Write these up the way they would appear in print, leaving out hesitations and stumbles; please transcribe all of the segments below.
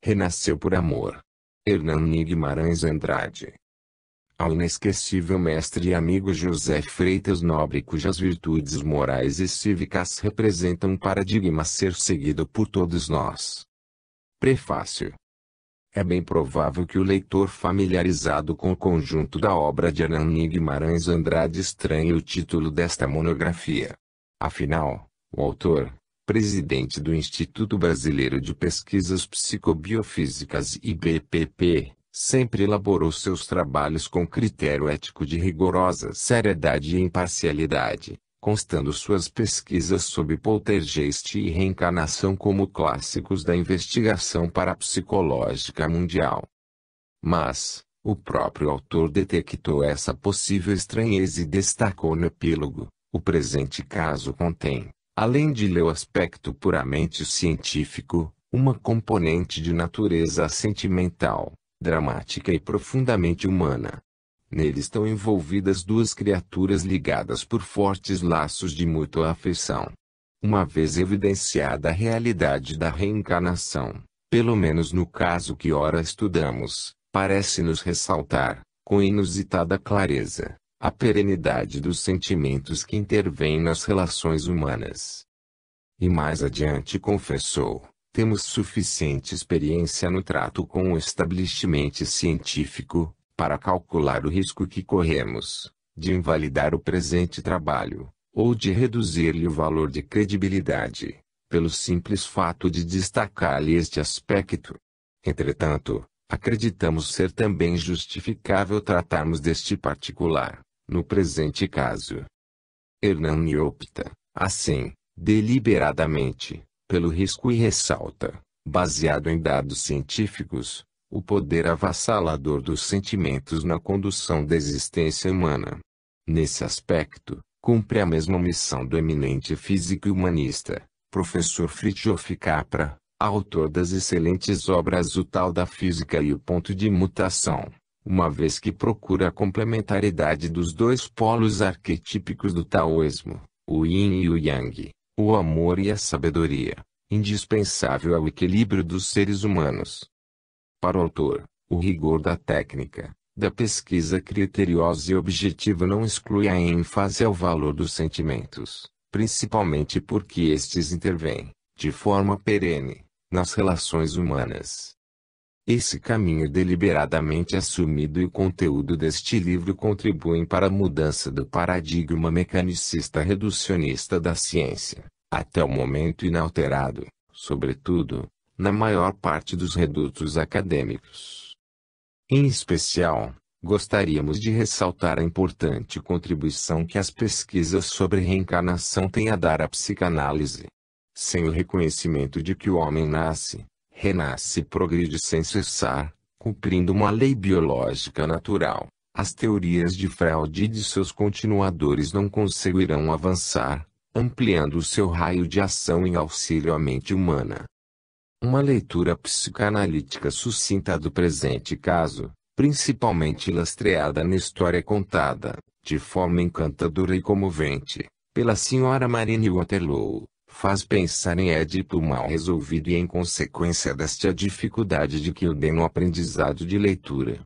renasceu por amor. Hernani Guimarães Andrade. Ao inesquecível mestre e amigo José Freitas Nobre, cujas virtudes morais e cívicas representam um paradigma a ser seguido por todos nós. Prefácio. É bem provável que o leitor familiarizado com o conjunto da obra de Hernani Guimarães Andrade estranhe o título desta monografia. Afinal, o autor, presidente do Instituto Brasileiro de Pesquisas Psicobiofísicas IBPP, sempre elaborou seus trabalhos com critério ético de rigorosa seriedade e imparcialidade, constando suas pesquisas sobre poltergeist e reencarnação como clássicos da investigação parapsicológica mundial. Mas, o próprio autor detectou essa possível estranheza e destacou no epílogo: o presente caso contém, além de seu aspecto puramente científico, uma componente de natureza sentimental, dramática e profundamente humana. Nele estão envolvidas duas criaturas ligadas por fortes laços de mútua afeição. Uma vez evidenciada a realidade da reencarnação, pelo menos no caso que ora estudamos, parece-nos ressaltar, com inusitada clareza, a perenidade dos sentimentos que intervêm nas relações humanas. E mais adiante confessou: temos suficiente experiência no trato com o establishment científico, para calcular o risco que corremos, de invalidar o presente trabalho, ou de reduzir-lhe o valor de credibilidade, pelo simples fato de destacar-lhe este aspecto. Entretanto, acreditamos ser também justificável tratarmos deste particular, no presente caso. Hernani opta, assim, deliberadamente, pelo risco e ressalta, baseado em dados científicos, o poder avassalador dos sentimentos na condução da existência humana. Nesse aspecto, cumpre a mesma missão do eminente físico e humanista, professor Fritjof Capra, autor das excelentes obras O Tal da Física e o Ponto de Mutação, uma vez que procura a complementariedade dos dois polos arquetípicos do taoísmo, o yin e o yang, o amor e a sabedoria, indispensável ao equilíbrio dos seres humanos. Para o autor, o rigor da técnica, da pesquisa criteriosa e objetiva não exclui a ênfase ao valor dos sentimentos, principalmente porque estes intervêm, de forma perene, nas relações humanas. Esse caminho deliberadamente assumido e o conteúdo deste livro contribuem para a mudança do paradigma mecanicista reducionista da ciência, até o momento inalterado, sobretudo, na maior parte dos redutos acadêmicos. Em especial, gostaríamos de ressaltar a importante contribuição que as pesquisas sobre reencarnação têm a dar à psicanálise. Sem o reconhecimento de que o homem nasce, renasce e progride sem cessar, cumprindo uma lei biológica natural, as teorias de Freud e de seus continuadores não conseguirão avançar, ampliando o seu raio de ação em auxílio à mente humana. Uma leitura psicanalítica sucinta do presente caso, principalmente lastreada na história contada, de forma encantadora e comovente, pela senhora Marine Waterloo, faz pensar em Édipo mal resolvido e em consequência desta dificuldade de Kilden no aprendizado de leitura.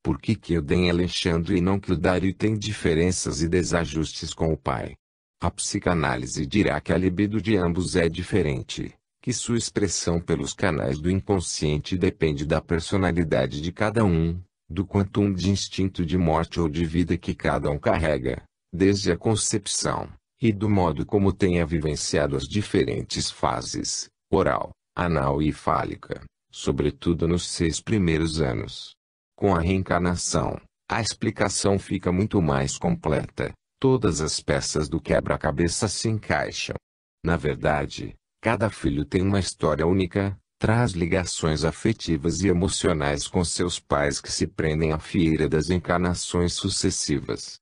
Por que Kilden e Alexandre e não Kildare têm diferenças e desajustes com o pai? A psicanálise dirá que a libido de ambos é diferente, que sua expressão pelos canais do inconsciente depende da personalidade de cada um, do quantum de instinto de morte ou de vida que cada um carrega, desde a concepção, e do modo como tenha vivenciado as diferentes fases, oral, anal e fálica, sobretudo nos 6 primeiros anos. Com a reencarnação, a explicação fica muito mais completa, todas as peças do quebra-cabeça se encaixam. Na verdade, cada filho tem uma história única, traz ligações afetivas e emocionais com seus pais que se prendem à fieira das encarnações sucessivas.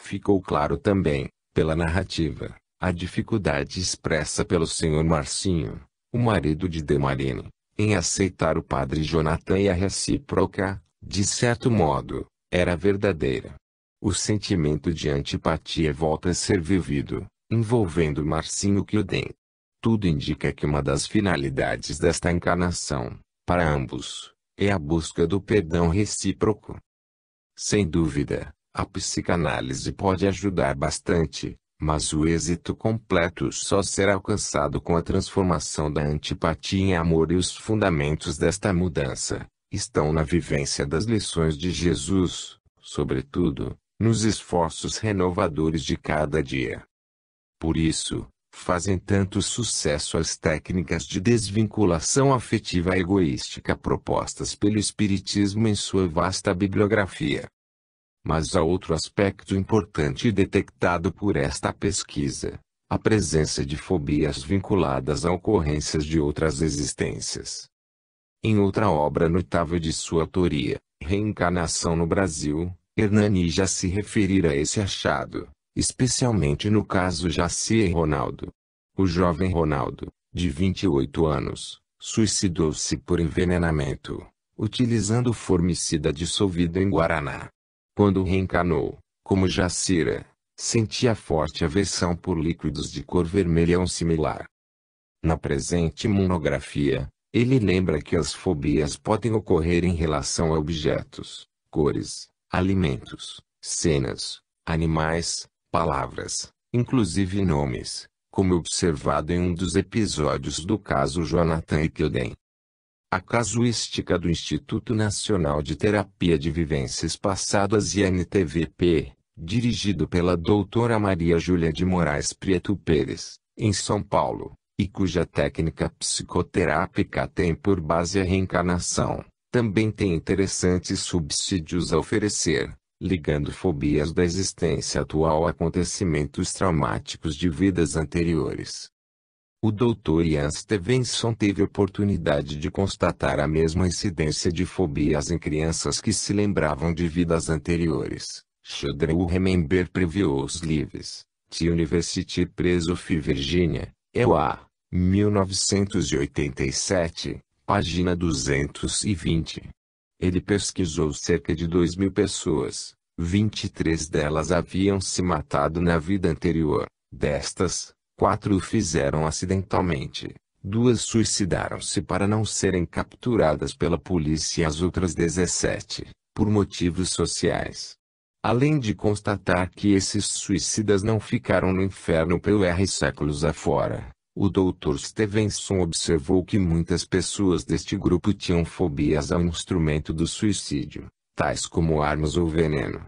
Ficou claro também, pela narrativa, a dificuldade expressa pelo Sr. Marcinho, o marido de Demarine, em aceitar o padre Jonathan e a recíproca, de certo modo, era verdadeira. O sentimento de antipatia volta a ser vivido, envolvendo Marcinho Kilden. Tudo indica que uma das finalidades desta encarnação, para ambos, é a busca do perdão recíproco. Sem dúvida, a psicanálise pode ajudar bastante, mas o êxito completo só será alcançado com a transformação da antipatia em amor, e os fundamentos desta mudança estão na vivência das lições de Jesus, sobretudo, nos esforços renovadores de cada dia. Por isso, fazem tanto sucesso as técnicas de desvinculação afetiva egoística propostas pelo Espiritismo em sua vasta bibliografia. Mas há outro aspecto importante detectado por esta pesquisa: a presença de fobias vinculadas a ocorrências de outras existências. Em outra obra notável de sua autoria, Reencarnação no Brasil, Hernani já se referira a esse achado, especialmente no caso Jaci e Ronaldo. O jovem Ronaldo, de 28 anos, suicidou-se por envenenamento, utilizando formicida dissolvido em guaraná. Quando reencarnou, como Jacira, sentia forte aversão por líquidos de cor vermelha ou similar. Na presente monografia, ele lembra que as fobias podem ocorrer em relação a objetos, cores, alimentos, cenas, animais, palavras, inclusive nomes, como observado em um dos episódios do caso Jonathan e Kilden. A casuística do Instituto Nacional de Terapia de Vivências Passadas INTVP, dirigido pela doutora Maria Júlia de Moraes Prieto Pérez, em São Paulo, e cuja técnica psicoterápica tem por base a reencarnação, também tem interessantes subsídios a oferecer, ligando fobias da existência atual a acontecimentos traumáticos de vidas anteriores. O Dr. Ian Stevenson teve oportunidade de constatar a mesma incidência de fobias em crianças que se lembravam de vidas anteriores. Should you remember previous lives? The University Press of Virginia, EUA, 1987, página 220. Ele pesquisou cerca de 2.000 pessoas, 23 delas haviam se matado na vida anterior. Destas, 4 o fizeram acidentalmente, 2 suicidaram-se para não serem capturadas pela polícia e as outras 17, por motivos sociais. Além de constatar que esses suicidas não ficaram no inferno por séculos afora, o Dr. Stevenson observou que muitas pessoas deste grupo tinham fobias ao instrumento do suicídio, tais como armas ou veneno.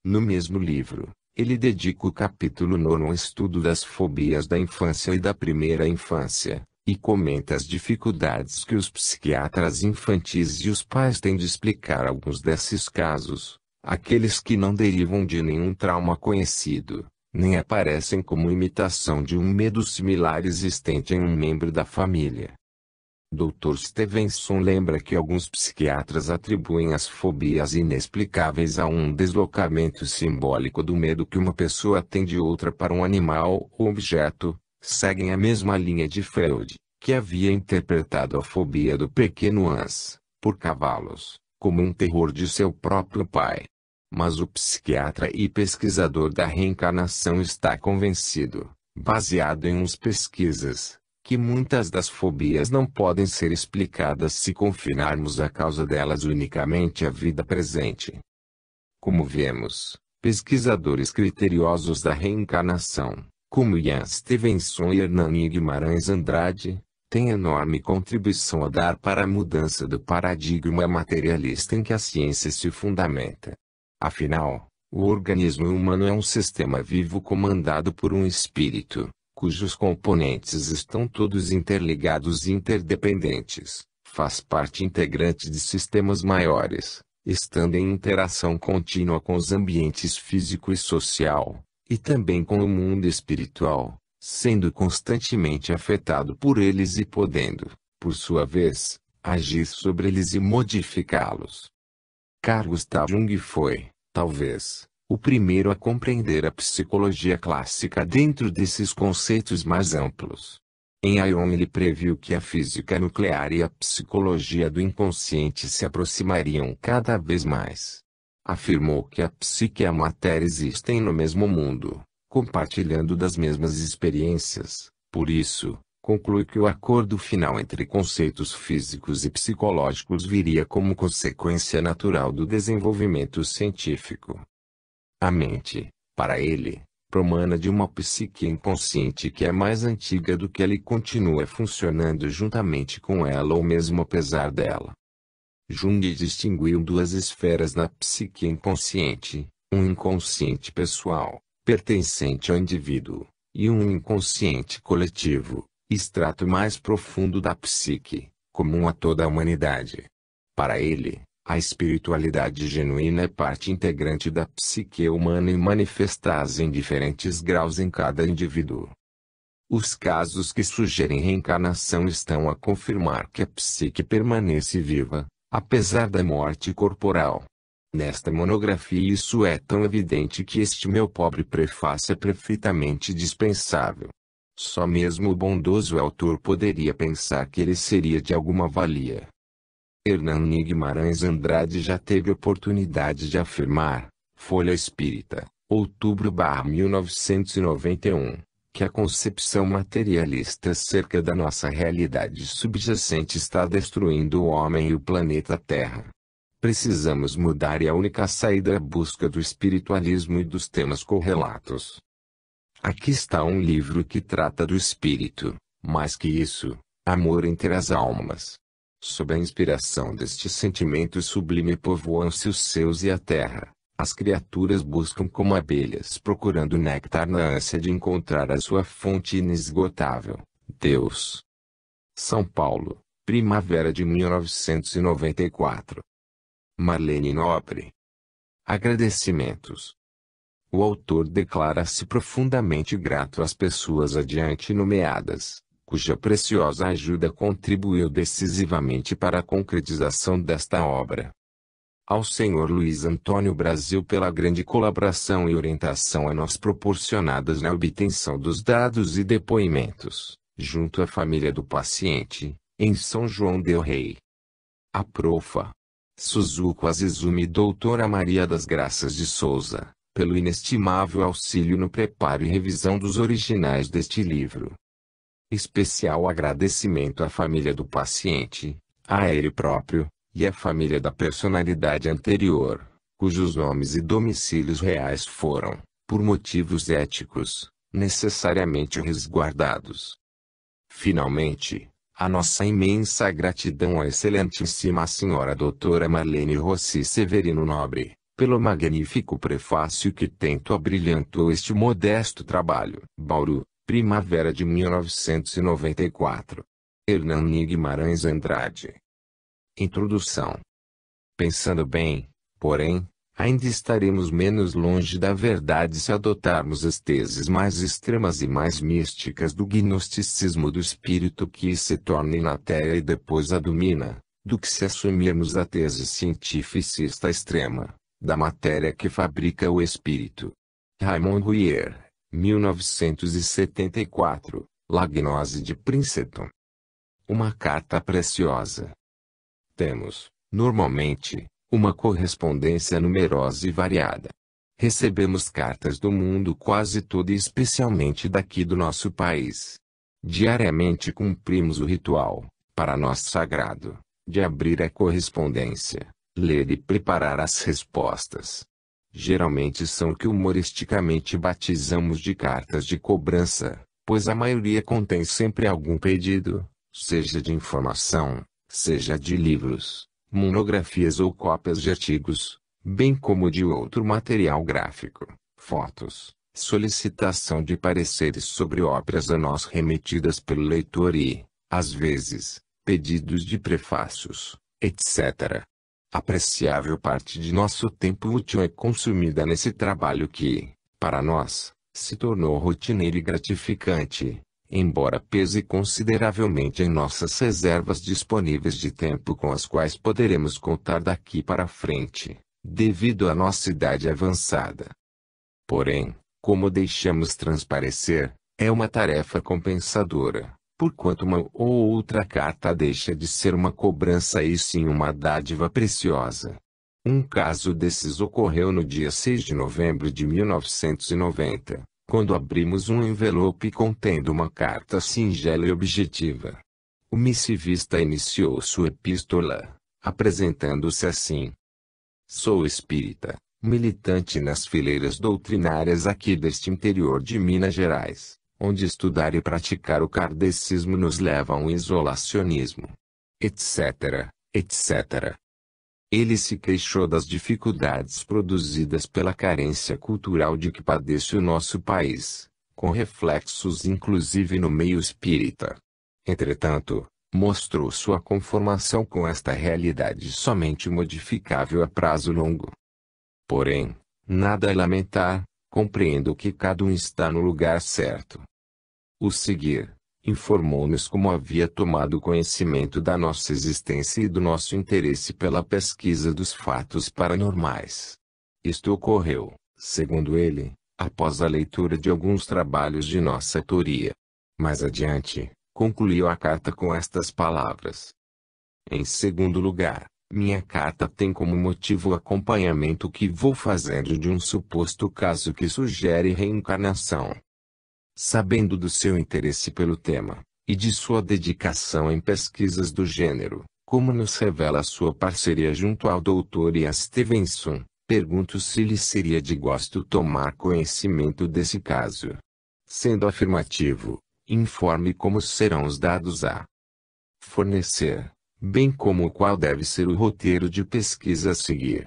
No mesmo livro, ele dedica o capítulo 9 ao estudo das fobias da infância e da primeira infância, e comenta as dificuldades que os psiquiatras infantis e os pais têm de explicar alguns desses casos, aqueles que não derivam de nenhum trauma conhecido, nem aparecem como imitação de um medo similar existente em um membro da família. Dr. Stevenson lembra que alguns psiquiatras atribuem as fobias inexplicáveis a um deslocamento simbólico do medo que uma pessoa tem de outra para um animal ou objeto, seguem a mesma linha de Freud, que havia interpretado a fobia do pequeno Hans, por cavalos, como um terror de seu próprio pai. Mas o psiquiatra e pesquisador da reencarnação está convencido, baseado em umas pesquisas, que muitas das fobias não podem ser explicadas se confinarmos a causa delas unicamente à vida presente. Como vemos, pesquisadores criteriosos da reencarnação, como Ian Stevenson e Hernani Guimarães Andrade, têm enorme contribuição a dar para a mudança do paradigma materialista em que a ciência se fundamenta. Afinal, o organismo humano é um sistema vivo comandado por um espírito, cujos componentes estão todos interligados e interdependentes, faz parte integrante de sistemas maiores, estando em interação contínua com os ambientes físico e social, e também com o mundo espiritual, sendo constantemente afetado por eles e podendo, por sua vez, agir sobre eles e modificá-los. Carl Gustav Jung foi, talvez, o primeiro a compreender a psicologia clássica dentro desses conceitos mais amplos. Em Ion ele previu que a física nuclear e a psicologia do inconsciente se aproximariam cada vez mais. Afirmou que a psique e a matéria existem no mesmo mundo, compartilhando das mesmas experiências, por isso, conclui que o acordo final entre conceitos físicos e psicológicos viria como consequência natural do desenvolvimento científico. A mente, para ele, promana de uma psique inconsciente que é mais antiga do que ela e continua funcionando juntamente com ela ou mesmo apesar dela. Jung distinguiu duas esferas na psique inconsciente, um inconsciente pessoal, pertencente ao indivíduo, e um inconsciente coletivo, extrato mais profundo da psique, comum a toda a humanidade. Para ele, a espiritualidade genuína é parte integrante da psique humana e manifesta-se em diferentes graus em cada indivíduo. Os casos que sugerem reencarnação estão a confirmar que a psique permanece viva, apesar da morte corporal. Nesta monografia isso é tão evidente que este meu pobre prefácio é perfeitamente dispensável. Só mesmo o bondoso autor poderia pensar que ele seria de alguma valia. Hernani Guimarães Andrade já teve oportunidade de afirmar, Folha Espírita, outubro/1991, que a concepção materialista acerca da nossa realidade subjacente está destruindo o homem e o planeta Terra. Precisamos mudar e a única saída é a busca do espiritualismo e dos temas correlatos. Aqui está um livro que trata do espírito, mais que isso, amor entre as almas. Sob a inspiração deste sentimento sublime povoam-se os céus e a terra. As criaturas buscam como abelhas procurando néctar na ânsia de encontrar a sua fonte inesgotável, Deus. São Paulo, primavera de 1994. Marlene Nobre. Agradecimentos. O autor declara-se profundamente grato às pessoas adiante nomeadas, cuja preciosa ajuda contribuiu decisivamente para a concretização desta obra. Ao Sr. Luiz Antônio Brasil pela grande colaboração e orientação a nós proporcionadas na obtenção dos dados e depoimentos, junto à família do paciente, em São João del Rei. A Profa. Suzuko Azizumi Doutora Maria das Graças de Souza, pelo inestimável auxílio no preparo e revisão dos originais deste livro. Especial agradecimento à família do paciente, a ele próprio, e à família da personalidade anterior, cujos nomes e domicílios reais foram, por motivos éticos, necessariamente resguardados. Finalmente, a nossa imensa gratidão à excelentíssima senhora doutora Marlene Rossi Severino Nobre, pelo magnífico prefácio que tanto abrilhantou este modesto trabalho. Bauru, primavera de 1994. Hernani Guimarães Andrade. Introdução. Pensando bem, porém, ainda estaremos menos longe da verdade se adotarmos as teses mais extremas e mais místicas do gnosticismo do espírito que se torna em matéria e depois a domina, do que se assumirmos a tese cientificista extrema, da matéria que fabrica o espírito. Raymond Rouyer, 1974, La Gnose de Princeton. Uma carta preciosa. Temos, normalmente, uma correspondência numerosa e variada. Recebemos cartas do mundo quase todo e especialmente daqui do nosso país. Diariamente cumprimos o ritual, para nós sagrado, de abrir a correspondência, ler e preparar as respostas. Geralmente são o que humoristicamente batizamos de cartas de cobrança, pois a maioria contém sempre algum pedido, seja de informação, seja de livros, monografias ou cópias de artigos, bem como de outro material gráfico, fotos, solicitação de pareceres sobre obras a nós remetidas pelo leitor e, às vezes, pedidos de prefácios, etc. Apreciável parte de nosso tempo útil é consumida nesse trabalho que, para nós, se tornou rotineiro e gratificante, embora pese consideravelmente em nossas reservas disponíveis de tempo com as quais poderemos contar daqui para frente, devido à nossa idade avançada. Porém, como deixamos transparecer, é uma tarefa compensadora, porquanto uma ou outra carta deixa de ser uma cobrança e sim uma dádiva preciosa. Um caso desses ocorreu no dia 6 de novembro de 1990, quando abrimos um envelope contendo uma carta singela e objetiva. O missivista iniciou sua epístola, apresentando-se assim: Sou espírita, militante nas fileiras doutrinárias aqui deste interior de Minas Gerais, onde estudar e praticar o kardecismo nos leva a um isolacionismo, etc., etc. Ele se queixou das dificuldades produzidas pela carência cultural de que padece o nosso país, com reflexos inclusive no meio espírita. Entretanto, mostrou sua conformação com esta realidade somente modificável a prazo longo. Porém, nada a lamentar, compreendo que cada um está no lugar certo. O seguir, informou-nos como havia tomado conhecimento da nossa existência e do nosso interesse pela pesquisa dos fatos paranormais. Isto ocorreu, segundo ele, após a leitura de alguns trabalhos de nossa autoria. Mais adiante, concluiu a carta com estas palavras: Em segundo lugar, minha carta tem como motivo o acompanhamento que vou fazendo de um suposto caso que sugere reencarnação. Sabendo do seu interesse pelo tema, e de sua dedicação em pesquisas do gênero, como nos revela sua parceria junto ao Dr. Ian Stevenson, pergunto se lhe seria de gosto tomar conhecimento desse caso. Sendo afirmativo, informe como serão os dados a fornecer, bem como o qual deve ser o roteiro de pesquisa a seguir.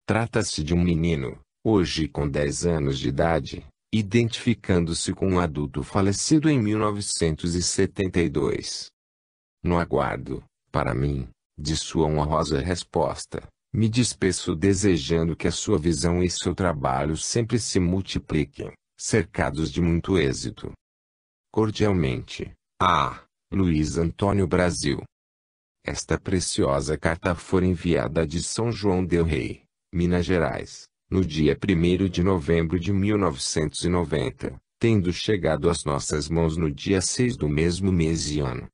Trata-se de um menino, hoje com 10 anos de idade, identificando-se com um adulto falecido em 1972. No aguardo, para mim, de sua honrosa resposta, me despeço desejando que a sua visão e seu trabalho sempre se multipliquem, cercados de muito êxito. Cordialmente, A. Luiz Antônio Brasil. Esta preciosa carta foi enviada de São João del Rei, Minas Gerais, no dia 1º de novembro de 1990, tendo chegado às nossas mãos no dia 6 do mesmo mês e ano.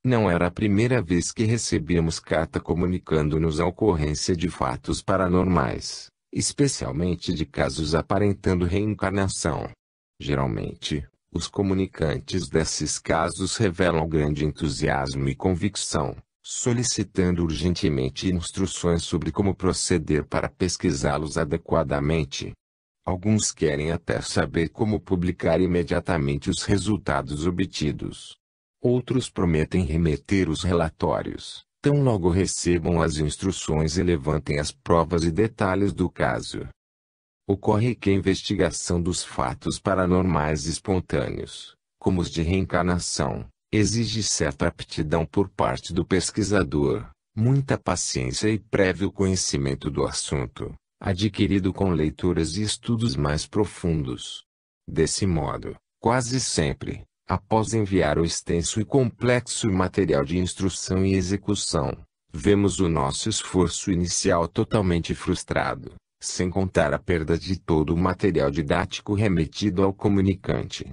Não era a primeira vez que recebíamos carta comunicando-nos a ocorrência de fatos paranormais, especialmente de casos aparentando reencarnação. Geralmente, os comunicantes desses casos revelam grande entusiasmo e convicção, solicitando urgentemente instruções sobre como proceder para pesquisá-los adequadamente. Alguns querem até saber como publicar imediatamente os resultados obtidos. Outros prometem remeter os relatórios, tão logo recebam as instruções e levantem as provas e detalhes do caso. Ocorre que a investigação dos fatos paranormais espontâneos, como os de reencarnação, exige certa aptidão por parte do pesquisador, muita paciência e prévio conhecimento do assunto, adquirido com leituras e estudos mais profundos. Desse modo, quase sempre, após enviar o extenso e complexo material de instrução e execução, vemos o nosso esforço inicial totalmente frustrado, sem contar a perda de todo o material didático remetido ao comunicante.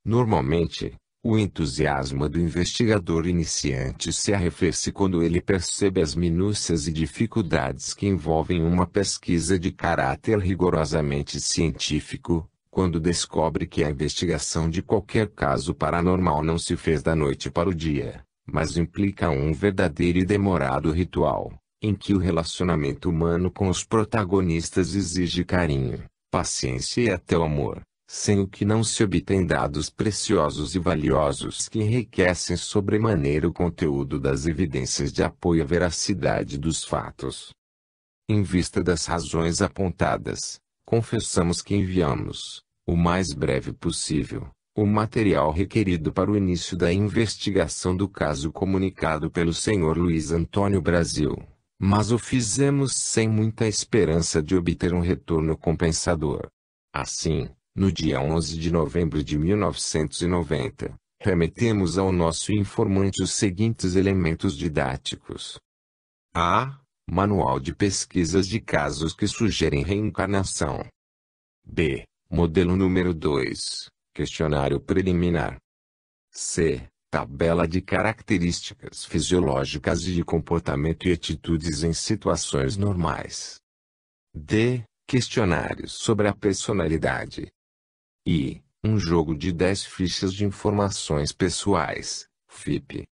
Normalmente, o entusiasmo do investigador iniciante se arrefece quando ele percebe as minúcias e dificuldades que envolvem uma pesquisa de caráter rigorosamente científico, quando descobre que a investigação de qualquer caso paranormal não se fez da noite para o dia, mas implica um verdadeiro e demorado ritual, em que o relacionamento humano com os protagonistas exige carinho, paciência e até o amor, sem o que não se obtém dados preciosos e valiosos que enriquecem sobremaneira o conteúdo das evidências de apoio à veracidade dos fatos. Em vista das razões apontadas, confessamos que enviamos, o mais breve possível, o material requerido para o início da investigação do caso comunicado pelo Sr. Luiz Antônio Brasil, mas o fizemos sem muita esperança de obter um retorno compensador. Assim, no dia 11 de novembro de 1990, remetemos ao nosso informante os seguintes elementos didáticos. A. Manual de pesquisas de casos que sugerem reencarnação. B. Modelo número 2, questionário preliminar. C. Tabela de características fisiológicas e de comportamento e atitudes em situações normais. D. Questionários sobre a personalidade. I. Um jogo de 10 fichas de informações pessoais, FIP.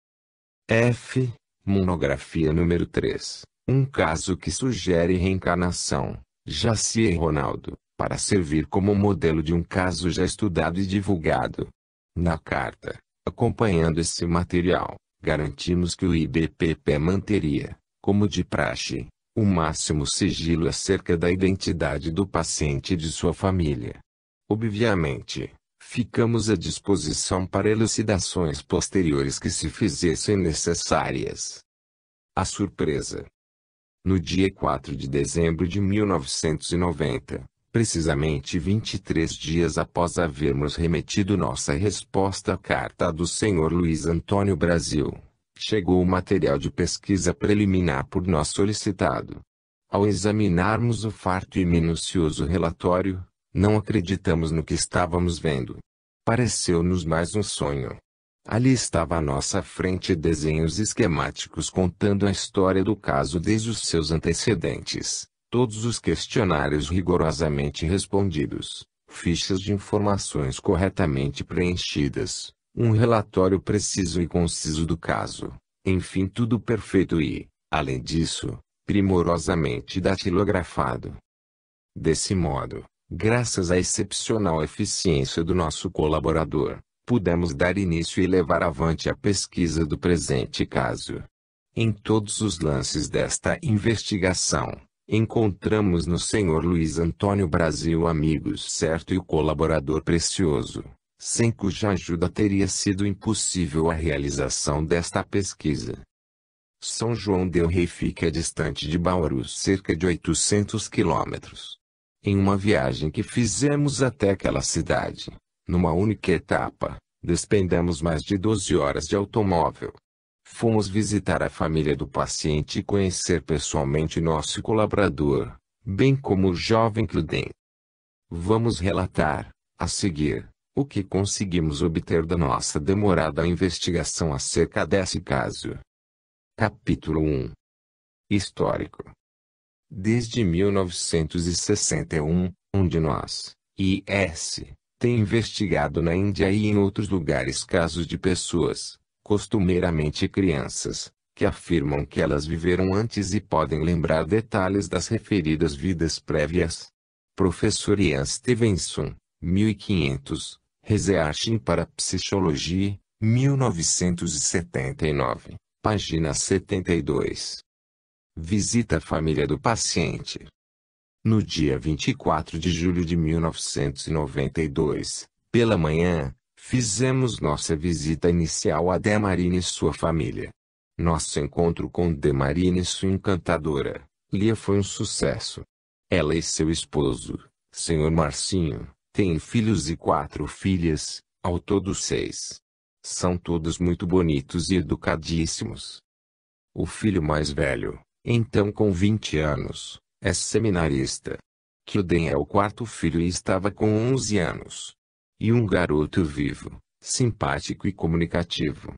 F. Monografia número 3. Um caso que sugere reencarnação, Jaci Ronaldo, para servir como modelo de um caso já estudado e divulgado. Na carta, acompanhando esse material, garantimos que o IBPP manteria, como de praxe, o máximo sigilo acerca da identidade do paciente e de sua família. Obviamente, ficamos à disposição para elucidações posteriores que se fizessem necessárias. A surpresa. No dia 4 de dezembro de 1990, precisamente 23 dias após havermos remetido nossa resposta à carta do Sr. Luiz Antônio Brasil, chegou o material de pesquisa preliminar por nós solicitado. Ao examinarmos o farto e minucioso relatório, não acreditamos no que estávamos vendo. Pareceu-nos mais um sonho. Ali estava à nossa frente desenhos esquemáticos contando a história do caso desde os seus antecedentes, todos os questionários rigorosamente respondidos, fichas de informações corretamente preenchidas, um relatório preciso e conciso do caso, enfim tudo perfeito e, além disso, primorosamente datilografado. Desse modo, graças à excepcional eficiência do nosso colaborador, pudemos dar início e levar avante a pesquisa do presente caso. Em todos os lances desta investigação, encontramos no Sr. Luiz Antônio Brasil amigos certo e o colaborador precioso, sem cuja ajuda teria sido impossível a realização desta pesquisa. São João del Rei fica distante de Bauru cerca de 800 quilômetros. Em uma viagem que fizemos até aquela cidade, numa única etapa, despendemos mais de 12 horas de automóvel. Fomos visitar a família do paciente e conhecer pessoalmente nosso colaborador, bem como o jovem Cluden. Vamos relatar, a seguir, o que conseguimos obter da nossa demorada investigação acerca desse caso. Capítulo 1. Histórico. Desde 1961, um de nós, I.S., tem investigado na Índia e em outros lugares casos de pessoas, costumeiramente crianças, que afirmam que elas viveram antes e podem lembrar detalhes das referidas vidas prévias. Professor Ian Stevenson, 1500, Research para Psicologia, 1979, página 72. Visita a família do paciente. No dia 24 de julho de 1992, pela manhã, fizemos nossa visita inicial a Demarine e sua família. Nosso encontro com Demarine e sua encantadora, Lia foi um sucesso. Ela e seu esposo, Sr. Marcinho, têm filhos e 4 filhas, ao todo 6. São todos muito bonitos e educadíssimos. O filho mais velho, então com 20 anos, é seminarista. Cluden é o 4º filho e estava com 11 anos. E um garoto vivo, simpático e comunicativo.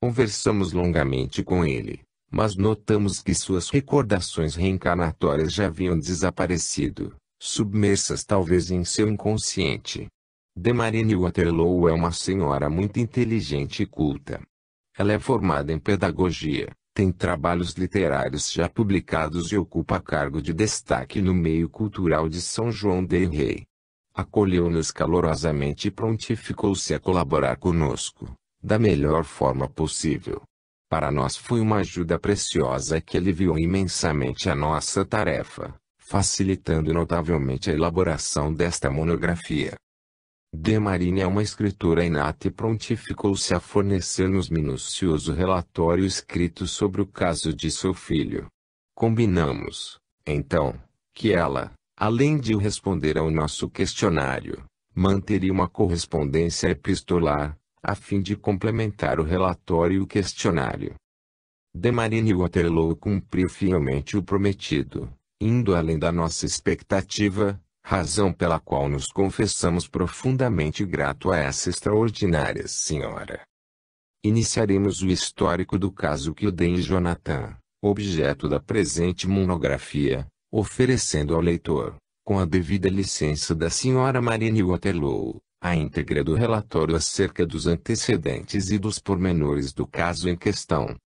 Conversamos longamente com ele, mas notamos que suas recordações reencarnatórias já haviam desaparecido, submersas talvez em seu inconsciente. Demarine Waterloo é uma senhora muito inteligente e culta. Ela é formada em pedagogia, tem trabalhos literários já publicados e ocupa cargo de destaque no meio cultural de São João del Rei. Acolheu-nos calorosamente e prontificou-se a colaborar conosco, da melhor forma possível. Para nós foi uma ajuda preciosa que aliviou imensamente a nossa tarefa, facilitando notavelmente a elaboração desta monografia. Demarine é uma escritora inata e prontificou-se a fornecer-nos minucioso relatório escrito sobre o caso de seu filho. Combinamos, então, que ela, além de responder ao nosso questionário, manteria uma correspondência epistolar, a fim de complementar o relatório e o questionário. Demarine Waterloo cumpriu fielmente o prometido, indo além da nossa expectativa, razão pela qual nos confessamos profundamente grato a essa extraordinária senhora. Iniciaremos o histórico do caso Cluden e Jonathan, objeto da presente monografia, oferecendo ao leitor, com a devida licença da Sra. Marine Waterloo, a íntegra do relatório acerca dos antecedentes e dos pormenores do caso em questão.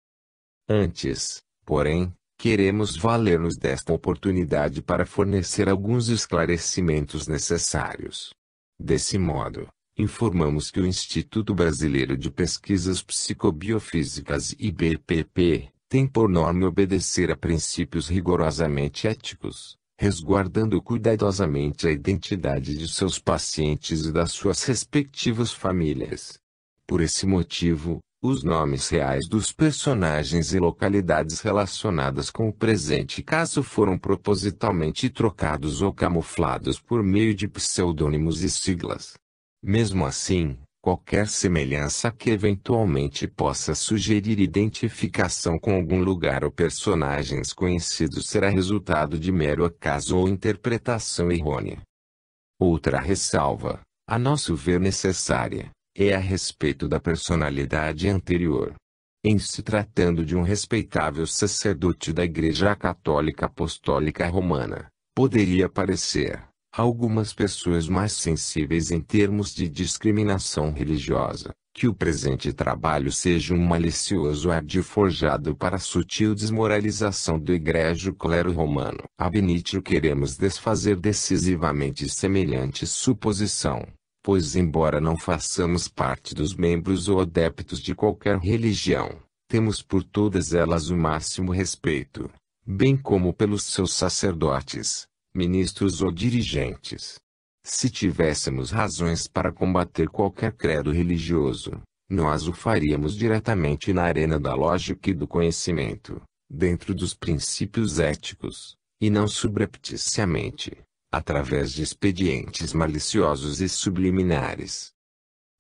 Antes, porém, queremos valer-nos desta oportunidade para fornecer alguns esclarecimentos necessários. Desse modo, informamos que o Instituto Brasileiro de Pesquisas Psicobiofísicas IBPP tem por norma obedecer a princípios rigorosamente éticos, resguardando cuidadosamente a identidade de seus pacientes e das suas respectivas famílias. Por esse motivo, os nomes reais dos personagens e localidades relacionadas com o presente caso foram propositalmente trocados ou camuflados por meio de pseudônimos e siglas. Mesmo assim, qualquer semelhança que eventualmente possa sugerir identificação com algum lugar ou personagens conhecidos será resultado de mero acaso ou interpretação errônea. Outra ressalva, a nosso ver necessária, é a respeito da personalidade anterior. Em se tratando de um respeitável sacerdote da Igreja Católica Apostólica Romana, poderia parecer, a algumas pessoas mais sensíveis em termos de discriminação religiosa, que o presente trabalho seja um malicioso ardil forjado para a sutil desmoralização do egrégio clero romano. Ab initio queremos desfazer decisivamente semelhante suposição, pois embora não façamos parte dos membros ou adeptos de qualquer religião, temos por todas elas o máximo respeito, bem como pelos seus sacerdotes, ministros ou dirigentes. Se tivéssemos razões para combater qualquer credo religioso, nós o faríamos diretamente na arena da lógica e do conhecimento, dentro dos princípios éticos, e não subrepticiamente, através de expedientes maliciosos e subliminares.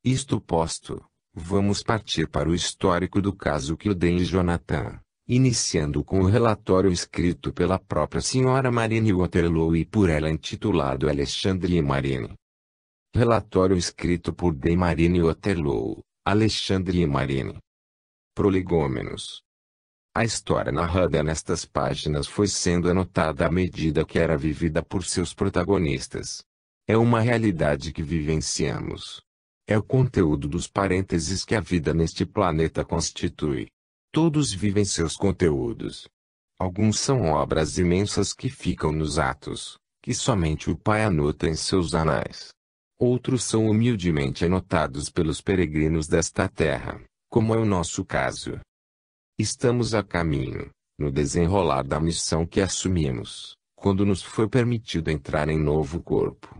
Isto posto, vamos partir para o histórico do caso Kilden e Jonathan, iniciando com o relatório escrito pela própria Sra. Marine Waterloo e por ela intitulado Alexandre e Marine. Relatório escrito por D. Marine Waterloo, Alexandre e Marine. Prolegômenos. A história narrada nestas páginas foi sendo anotada à medida que era vivida por seus protagonistas. É uma realidade que vivenciamos. É o conteúdo dos parênteses que a vida neste planeta constitui. Todos vivem seus conteúdos. Alguns são obras imensas que ficam nos atos, que somente o Pai anota em seus anais. Outros são humildemente anotados pelos peregrinos desta terra, como é o nosso caso. Estamos a caminho, no desenrolar da missão que assumimos, quando nos foi permitido entrar em novo corpo.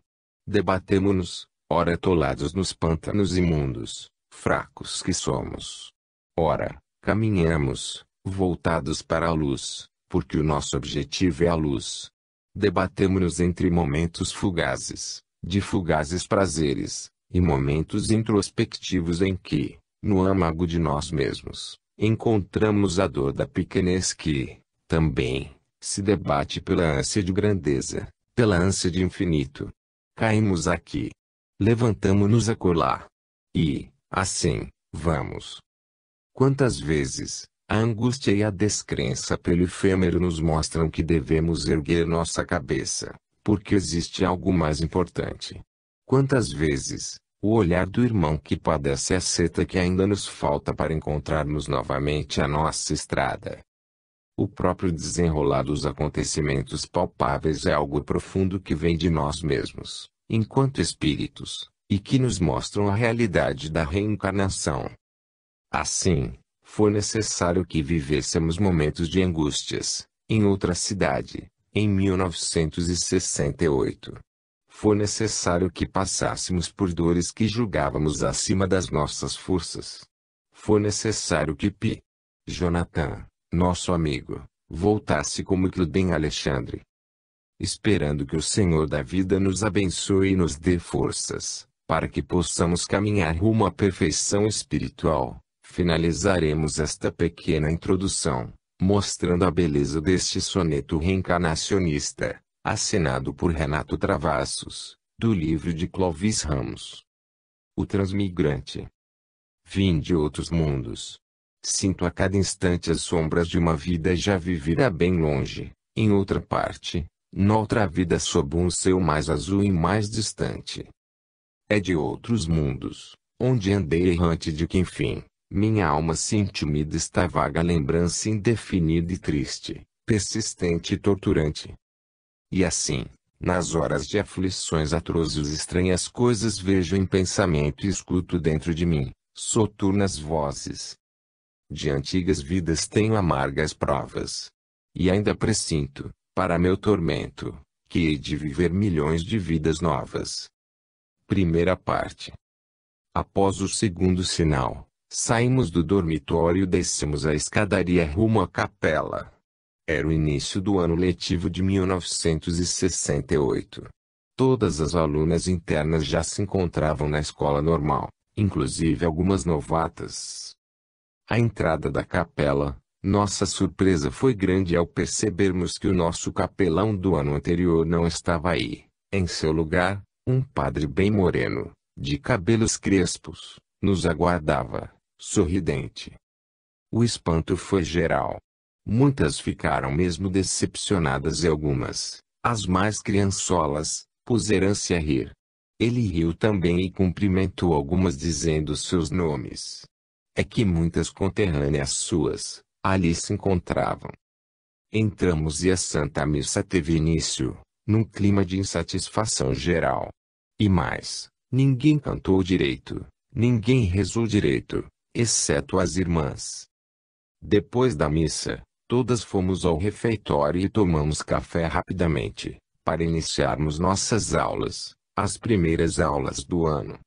Debatemo-nos, ora atolados nos pântanos imundos, fracos que somos. Ora, caminhamos, voltados para a luz, porque o nosso objetivo é a luz. Debatemo-nos entre momentos fugazes, de fugazes prazeres, e momentos introspectivos em que, no âmago de nós mesmos, encontramos a dor da pequenez que, também, se debate pela ânsia de grandeza, pela ânsia de infinito. Caímos aqui. Levantamo-nos acolá. E, assim, vamos. Quantas vezes, a angústia e a descrença pelo efêmero nos mostram que devemos erguer nossa cabeça, porque existe algo mais importante. Quantas vezes, o olhar do irmão que padece a seta que ainda nos falta para encontrarmos novamente a nossa estrada. O próprio desenrolar dos acontecimentos palpáveis é algo profundo que vem de nós mesmos, enquanto espíritos, e que nos mostram a realidade da reencarnação. Assim, foi necessário que vivêssemos momentos de angústias, em outra cidade, em 1968. Foi necessário que passássemos por dores que julgávamos acima das nossas forças. Foi necessário que Jonathan, nosso amigo, voltasse como Kilden Alexandre. Esperando que o Senhor da vida nos abençoe e nos dê forças, para que possamos caminhar rumo à perfeição espiritual, finalizaremos esta pequena introdução, mostrando a beleza deste soneto reencarnacionista, assinado por Renato Travassos, do livro de Clovis Ramos. O Transmigrante. Vim de outros mundos. Sinto a cada instante as sombras de uma vida já vivida bem longe, em outra parte, noutra vida sob um céu mais azul e mais distante. É de outros mundos, onde andei errante de que enfim, minha alma se intimida esta vaga lembrança indefinida e triste, persistente e torturante. E assim, nas horas de aflições atrozes estranhas coisas vejo em pensamento e escuto dentro de mim, soturnas vozes. De antigas vidas tenho amargas provas. E ainda pressinto, para meu tormento, que hei de viver milhões de vidas novas. Primeira parte. Após o segundo sinal, saímos do dormitório e descemos a escadaria rumo à capela. Era o início do ano letivo de 1968. Todas as alunas internas já se encontravam na escola normal, inclusive algumas novatas. À entrada da capela, nossa surpresa foi grande ao percebermos que o nosso capelão do ano anterior não estava aí. Em seu lugar, um padre bem moreno, de cabelos crespos, nos aguardava, sorridente. O espanto foi geral. Muitas ficaram mesmo decepcionadas e algumas, as mais criançolas, puseram-se a rir. Ele riu também e cumprimentou algumas dizendo seus nomes. É que muitas conterrâneas suas, ali se encontravam. Entramos e a Santa Missa teve início, num clima de insatisfação geral. E mais, ninguém cantou direito, ninguém rezou direito, exceto as irmãs. Depois da missa, todas fomos ao refeitório e tomamos café rapidamente, para iniciarmos nossas aulas, as primeiras aulas do ano.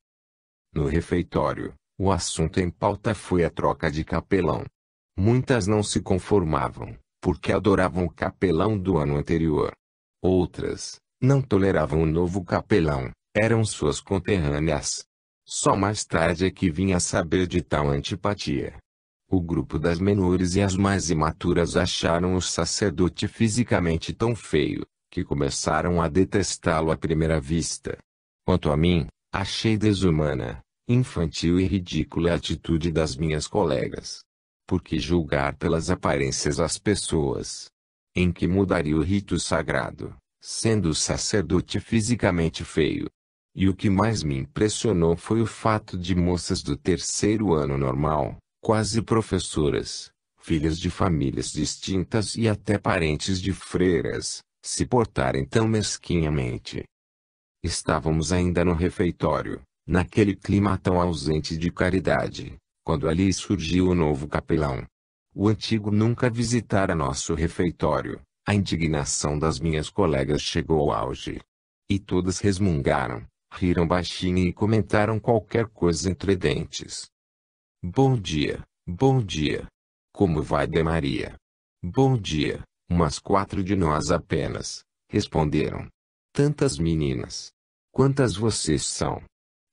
No refeitório, o assunto em pauta foi a troca de capelão. Muitas não se conformavam, porque adoravam o capelão do ano anterior. Outras, não toleravam o novo capelão, eram suas conterrâneas. Só mais tarde é que vinha saber de tal antipatia. O grupo das menores e as mais imaturas acharam o sacerdote fisicamente tão feio, que começaram a detestá-lo à primeira vista. Quanto a mim, achei desumana, infantil e ridícula a atitude das minhas colegas. Por que julgar pelas aparências as pessoas? Em que mudaria o rito sagrado, sendo o sacerdote fisicamente feio? E o que mais me impressionou foi o fato de moças do terceiro ano normal, quase professoras, filhas de famílias distintas e até parentes de freiras, se portarem tão mesquinhamente. Estávamos ainda no refeitório, naquele clima tão ausente de caridade, quando ali surgiu o novo capelão. O antigo nunca visitara nosso refeitório. A indignação das minhas colegas chegou ao auge. E todas resmungaram, riram baixinho e comentaram qualquer coisa entre dentes. Bom dia, bom dia. Como vai de Maria? Bom dia, umas 4 de nós apenas, responderam. Tantas meninas. Quantas vocês são?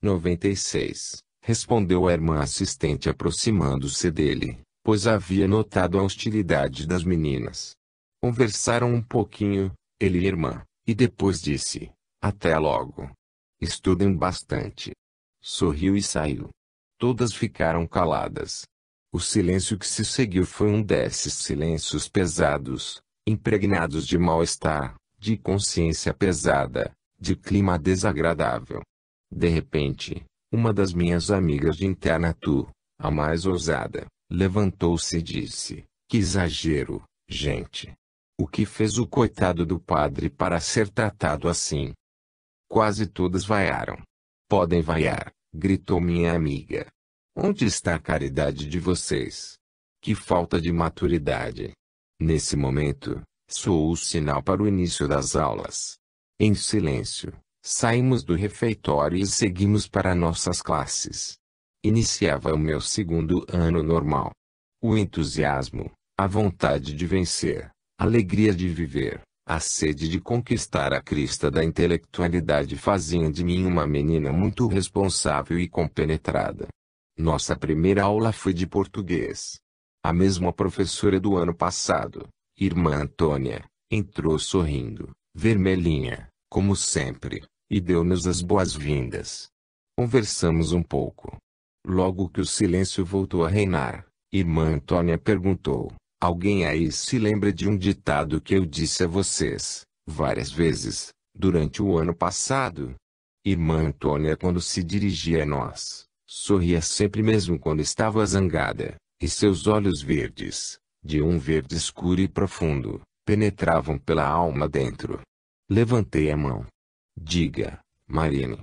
96, respondeu a irmã assistente aproximando-se dele, pois havia notado a hostilidade das meninas. Conversaram um pouquinho, ele e a irmã, e depois disse, até logo. Estudem bastante. Sorriu e saiu. Todas ficaram caladas. O silêncio que se seguiu foi um desses silêncios pesados, impregnados de mal-estar, de consciência pesada, de clima desagradável. De repente, uma das minhas amigas de internato, a mais ousada, levantou-se e disse, que exagero, gente. O que fez o coitado do padre para ser tratado assim? Quase todas vaiaram. Podem vaiar, gritou minha amiga. Onde está a caridade de vocês? Que falta de maturidade. Nesse momento, soou o sinal para o início das aulas. Em silêncio, saímos do refeitório e seguimos para nossas classes. Iniciava o meu segundo ano normal. O entusiasmo, a vontade de vencer, a alegria de viver, a sede de conquistar a crista da intelectualidade faziam de mim uma menina muito responsável e compenetrada. Nossa primeira aula foi de português. A mesma professora do ano passado, irmã Antônia, entrou sorrindo, vermelhinha, como sempre, e deu-nos as boas-vindas. Conversamos um pouco. Logo que o silêncio voltou a reinar, irmã Antônia perguntou, alguém aí se lembra de um ditado que eu disse a vocês, várias vezes, durante o ano passado? Irmã Antônia, quando se dirigia a nós, sorria sempre mesmo quando estava zangada, e seus olhos verdes, de um verde escuro e profundo, penetravam pela alma dentro. Levantei a mão. Diga, Marine.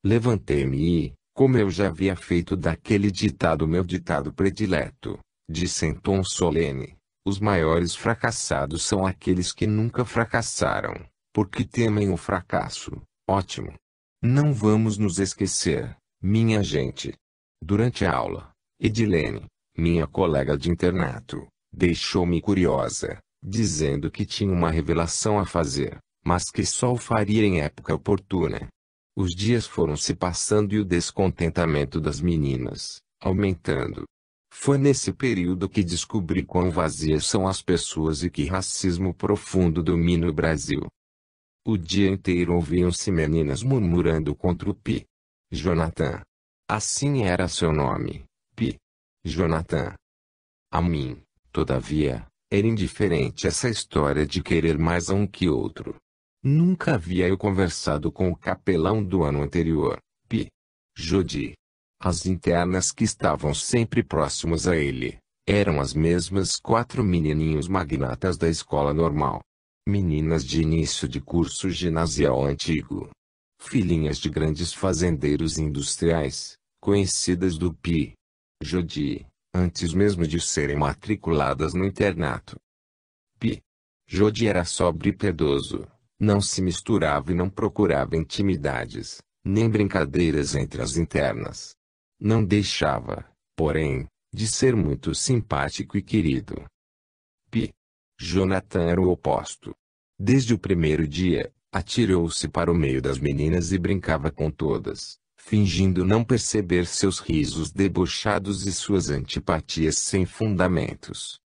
Levantei-me e, como eu já havia feito daquele ditado meu ditado predileto, disse em tom solene: os maiores fracassados são aqueles que nunca fracassaram, porque temem o fracasso. Ótimo. Não vamos nos esquecer, minha gente. Durante a aula, Edilene, minha colega de internato, deixou-me curiosa, dizendo que tinha uma revelação a fazer, mas que só o faria em época oportuna. Os dias foram se passando e o descontentamento das meninas, aumentando. Foi nesse período que descobri quão vazias são as pessoas e que racismo profundo domina o Brasil. O dia inteiro ouviam-se meninas murmurando contra o Pi. Jonathan. Assim era seu nome, Pi. Jonathan. A mim, todavia, era indiferente essa história de querer mais a um que outro. Nunca havia eu conversado com o capelão do ano anterior, Pi. Jodi. As internas que estavam sempre próximos a ele, eram as mesmas 4 menininhos magnatas da escola normal. Meninas de início de curso ginasial antigo. Filhinhas de grandes fazendeiros industriais, conhecidas do Pi. Jodi, antes mesmo de serem matriculadas no internato. Pi. Jodi era sóbrio e piedoso, não se misturava e não procurava intimidades, nem brincadeiras entre as internas. Não deixava, porém, de ser muito simpático e querido. Pi. Jonathan era o oposto. Desde o primeiro dia, atirou-se para o meio das meninas e brincava com todas, fingindo não perceber seus risos debochados e suas antipatias sem fundamentos.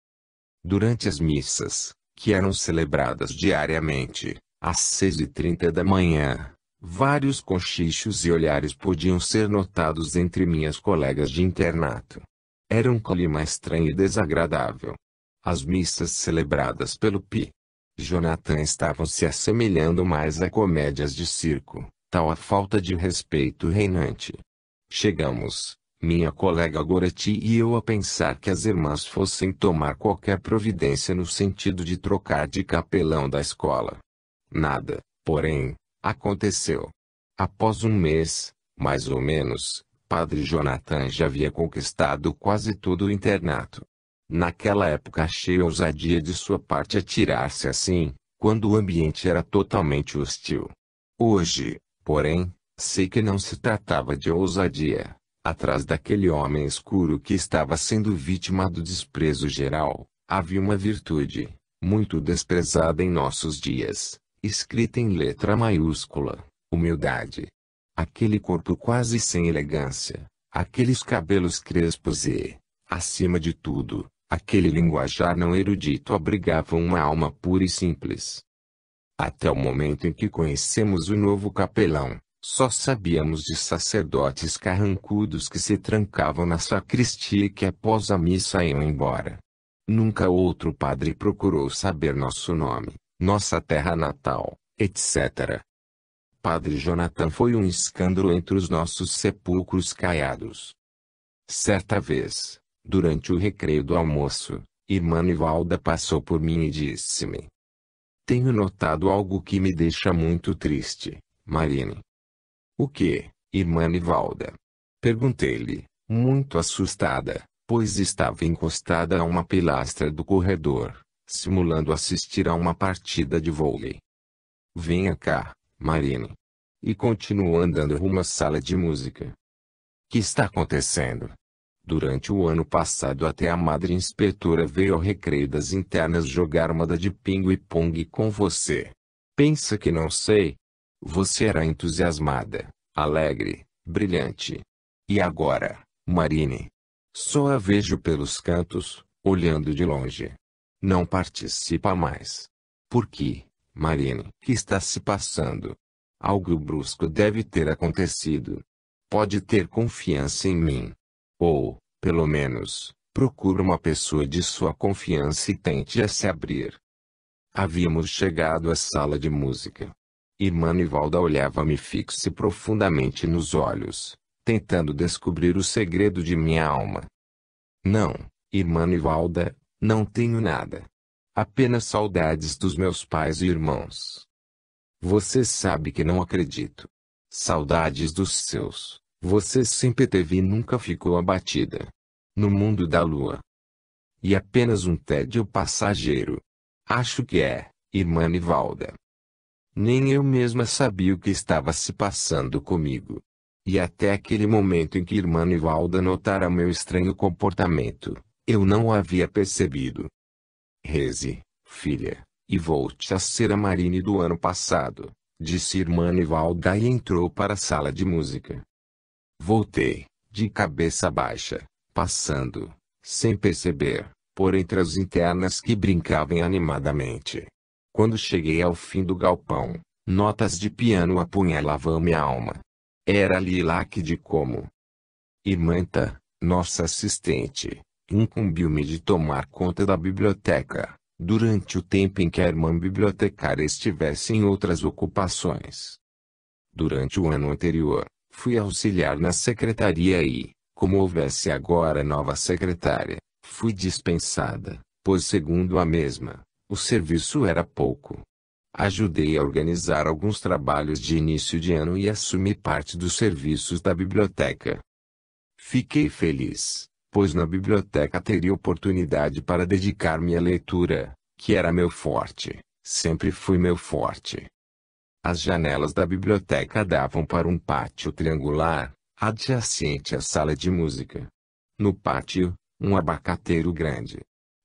Durante as missas, que eram celebradas diariamente, às 6h30 da manhã, vários cochichos e olhares podiam ser notados entre minhas colegas de internato. Era um clima estranho e desagradável. As missas celebradas pelo Pi. Jonathan estavam se assemelhando mais a comédias de circo, tal a falta de respeito reinante. Chegamos, minha colega Goreti e eu, a pensar que as irmãs fossem tomar qualquer providência no sentido de trocar de capelão da escola. Nada, porém, aconteceu. Após um mês, mais ou menos, Padre Jonathan já havia conquistado quase todo o internato. Naquela época achei ousadia de sua parte atirar-se assim, quando o ambiente era totalmente hostil. Hoje, porém, sei que não se tratava de ousadia. Atrás daquele homem escuro que estava sendo vítima do desprezo geral, havia uma virtude, muito desprezada em nossos dias, escrita em letra maiúscula: humildade. Aquele corpo quase sem elegância, aqueles cabelos crespos e, acima de tudo, aquele linguajar não erudito abrigavam uma alma pura e simples. Até o momento em que conhecemos o novo capelão, só sabíamos de sacerdotes carrancudos que se trancavam na sacristia e que após a missa iam embora. Nunca outro padre procurou saber nosso nome, nossa terra natal, etc. Padre Jonathan foi um escândalo entre os nossos sepulcros caiados. Certa vez, durante o recreio do almoço, irmã Nivalda passou por mim e disse-me: tenho notado algo que me deixa muito triste, Marine. O que, irmã Nivalda? Perguntei-lhe, muito assustada, pois estava encostada a uma pilastra do corredor, simulando assistir a uma partida de vôlei. Venha cá, Marine. E continuou andando rumo à sala de música. Que está acontecendo? Durante o ano passado até a madre inspetora veio ao recreio das internas jogar moda de pingo e pong com você. Pensa que não sei? Você era entusiasmada, alegre, brilhante. E agora, Marine? Só a vejo pelos cantos, olhando de longe. Não participa mais. Por quê, Marine? O que está se passando? Algo brusco deve ter acontecido. Pode ter confiança em mim. Ou, pelo menos, procure uma pessoa de sua confiança e tente a se abrir. Havíamos chegado à sala de música. Irmã Nivalda olhava-me fixo e profundamente nos olhos, tentando descobrir o segredo de minha alma. Não, irmã Nivalda, não tenho nada. Apenas saudades dos meus pais e irmãos. Você sabe que não acredito. Saudades dos seus. Você sempre teve e nunca ficou abatida. No mundo da lua. E apenas um tédio passageiro. Acho que é, irmã Nivalda. Nem eu mesma sabia o que estava se passando comigo. E até aquele momento em que irmã Nivalda notara meu estranho comportamento, eu não o havia percebido. Reze, filha, e volte a ser a Marine do ano passado, disse irmã Nivalda e entrou para a sala de música. Voltei, de cabeça baixa, passando, sem perceber, por entre as internas que brincavam animadamente. Quando cheguei ao fim do galpão, notas de piano apunhalavam minha alma. Era Lilac de Como. Irmã, nossa assistente, incumbiu-me de tomar conta da biblioteca, durante o tempo em que a irmã bibliotecária estivesse em outras ocupações. Durante o ano anterior, fui auxiliar na secretaria e, como houvesse agora nova secretária, fui dispensada, pois segundo a mesma, o serviço era pouco. Ajudei a organizar alguns trabalhos de início de ano e assumi parte dos serviços da biblioteca. Fiquei feliz, pois na biblioteca teria oportunidade para dedicar-me à leitura, que era meu forte, sempre foi meu forte. As janelas da biblioteca davam para um pátio triangular, adjacente à sala de música. No pátio, um abacateiro grande.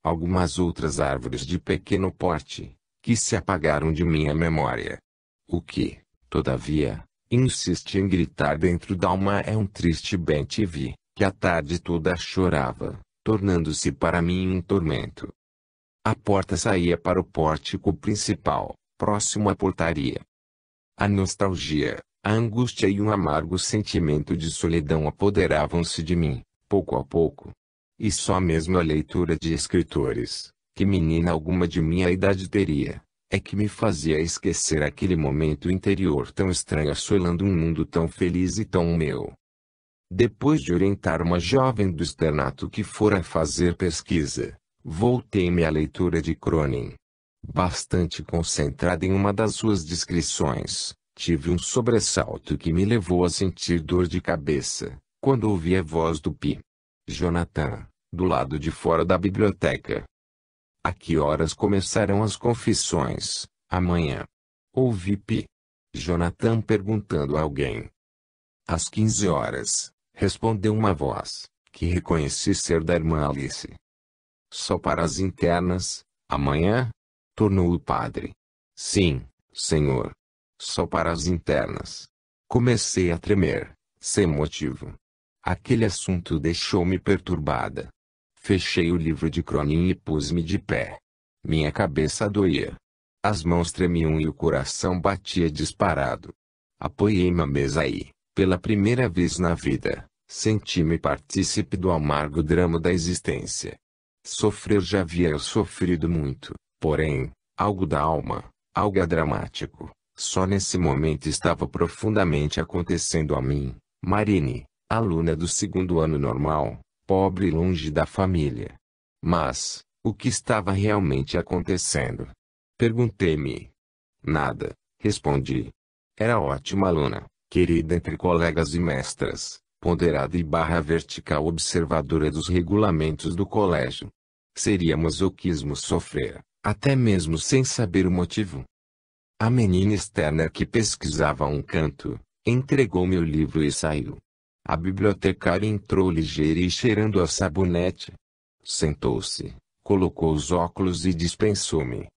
Algumas outras árvores de pequeno porte, que se apagaram de minha memória. O que, todavia, insisti em gritar dentro d'alma é um triste bem-te-vi, que a tarde toda chorava, tornando-se para mim um tormento. A porta saía para o pórtico principal, próximo à portaria. A nostalgia, a angústia e um amargo sentimento de solidão apoderavam-se de mim, pouco a pouco. E só mesmo a leitura de escritores, que menina alguma de minha idade teria, é que me fazia esquecer aquele momento interior tão estranho assolando um mundo tão feliz e tão meu. Depois de orientar uma jovem do externato que fora fazer pesquisa, voltei-me à leitura de Cronin. Bastante concentrada em uma das suas descrições, tive um sobressalto que me levou a sentir dor de cabeça, quando ouvi a voz do Pi. Jonathan, do lado de fora da biblioteca. A que horas começarão as confissões? Amanhã. Ouvi Pi. Jonathan perguntando a alguém. Às 15 horas, respondeu uma voz, que reconheci ser da irmã Alice. Só para as internas, amanhã? Tornou o padre. Sim, senhor. Só para as internas. Comecei a tremer, sem motivo. Aquele assunto deixou-me perturbada. Fechei o livro de Cronin e pus-me de pé. Minha cabeça doía. As mãos tremiam e o coração batia disparado. Apoiei-me à mesa e, pela primeira vez na vida, senti-me partícipe do amargo drama da existência. Sofrer já havia eu sofrido muito, porém, algo da alma, algo dramático, só nesse momento estava profundamente acontecendo a mim, Marine, aluna do segundo ano normal, pobre e longe da família. Mas, o que estava realmente acontecendo? Perguntei-me. Nada, respondi. Era ótima aluna, querida entre colegas e mestras, ponderada e vertical observadora dos regulamentos do colégio. Seria masoquismo sofrer, até mesmo sem saber o motivo. A menina externa que pesquisava a um canto, entregou-me o livro e saiu. A bibliotecária entrou ligeira e cheirando a sabonete. Sentou-se, colocou os óculos e dispensou-me.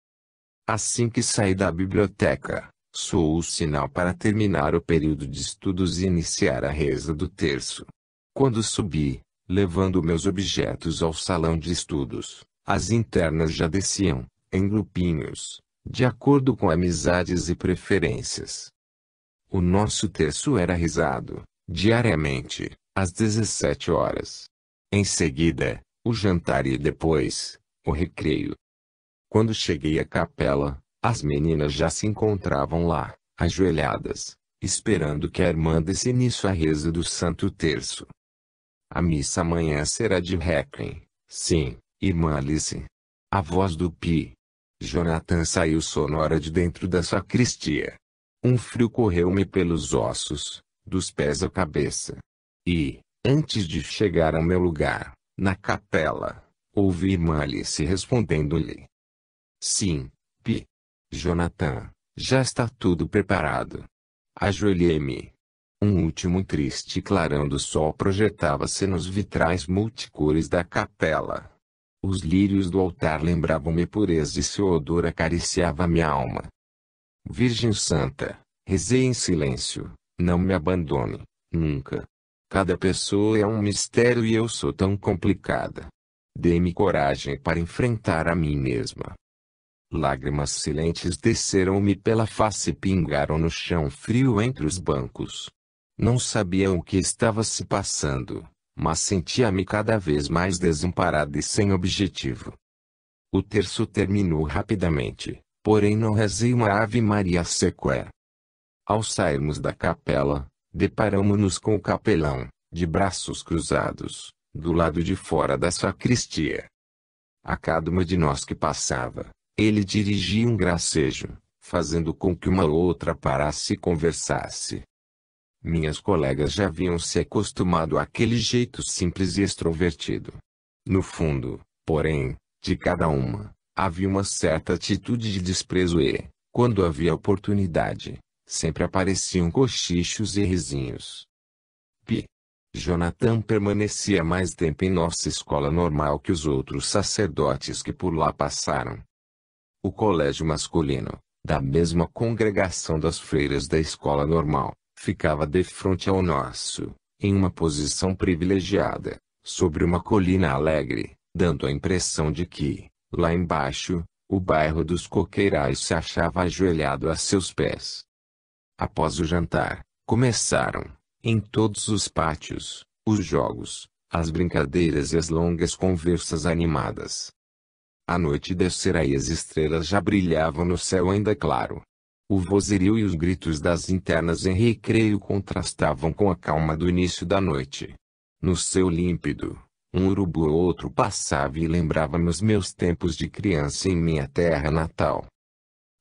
Assim que saí da biblioteca, soou o sinal para terminar o período de estudos e iniciar a reza do terço. Quando subi, levando meus objetos ao salão de estudos, as internas já desciam, em grupinhos, de acordo com amizades e preferências. O nosso terço era rezado, diariamente, às 17 horas. Em seguida, o jantar e depois, o recreio. Quando cheguei à capela, as meninas já se encontravam lá, ajoelhadas, esperando que a irmã desse início à reza do Santo Terço. A missa amanhã será de Requiem, sim, irmã Alice. A voz do Pi. Jonathan saiu sonora de dentro da sacristia. Um frio correu-me pelos ossos, dos pés à cabeça. E, antes de chegar ao meu lugar, na capela, ouvi irmã Alice respondendo-lhe. Sim, Pi. Jonathan, já está tudo preparado. Ajoelhei-me. Um último triste clarão do sol projetava-se nos vitrais multicores da capela. Os lírios do altar lembravam-me pureza e seu odor acariciava minha alma. Virgem Santa, rezei em silêncio, não me abandone, nunca. Cada pessoa é um mistério e eu sou tão complicada. Dê-me coragem para enfrentar a mim mesma. Lágrimas silentes desceram-me pela face e pingaram no chão frio entre os bancos. Não sabia o que estava se passando, mas sentia-me cada vez mais desamparada e sem objetivo. O terço terminou rapidamente, porém não rezei uma Ave Maria sequer. Ao sairmos da capela, deparamo-nos com o capelão, de braços cruzados, do lado de fora da sacristia. A cada uma de nós que passava, ele dirigia um gracejo, fazendo com que uma ou outra parasse e conversasse. Minhas colegas já haviam se acostumado àquele jeito simples e extrovertido. No fundo, porém, de cada uma, havia uma certa atitude de desprezo e, quando havia oportunidade, sempre apareciam cochichos e risinhos. Pi. Jonathan permanecia mais tempo em nossa escola normal que os outros sacerdotes que por lá passaram. O colégio masculino, da mesma congregação das freiras da escola normal, ficava defronte ao nosso, em uma posição privilegiada, sobre uma colina alegre, dando a impressão de que, lá embaixo, o bairro dos Coqueirais se achava ajoelhado a seus pés. Após o jantar, começaram, em todos os pátios, os jogos, as brincadeiras e as longas conversas animadas. A noite descera e as estrelas já brilhavam no céu ainda claro. O vozerio e os gritos das internas em recreio contrastavam com a calma do início da noite. No céu límpido, um urubu ou outro passava e lembrava-me os meus tempos de criança em minha terra natal.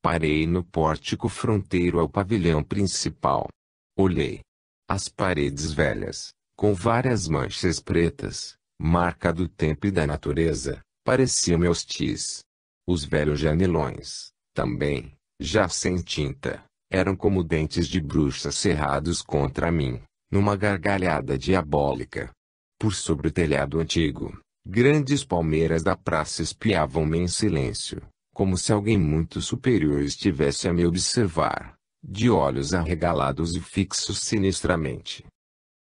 Parei no pórtico fronteiro ao pavilhão principal. Olhei. As paredes velhas, com várias manchas pretas, marca do tempo e da natureza, pareciam-me hostis. Os velhos janelões, também, já sem tinta, eram como dentes de bruxa cerrados contra mim, numa gargalhada diabólica. Por sobre o telhado antigo, grandes palmeiras da praça espiavam-me em silêncio, como se alguém muito superior estivesse a me observar, de olhos arregalados e fixos sinistramente.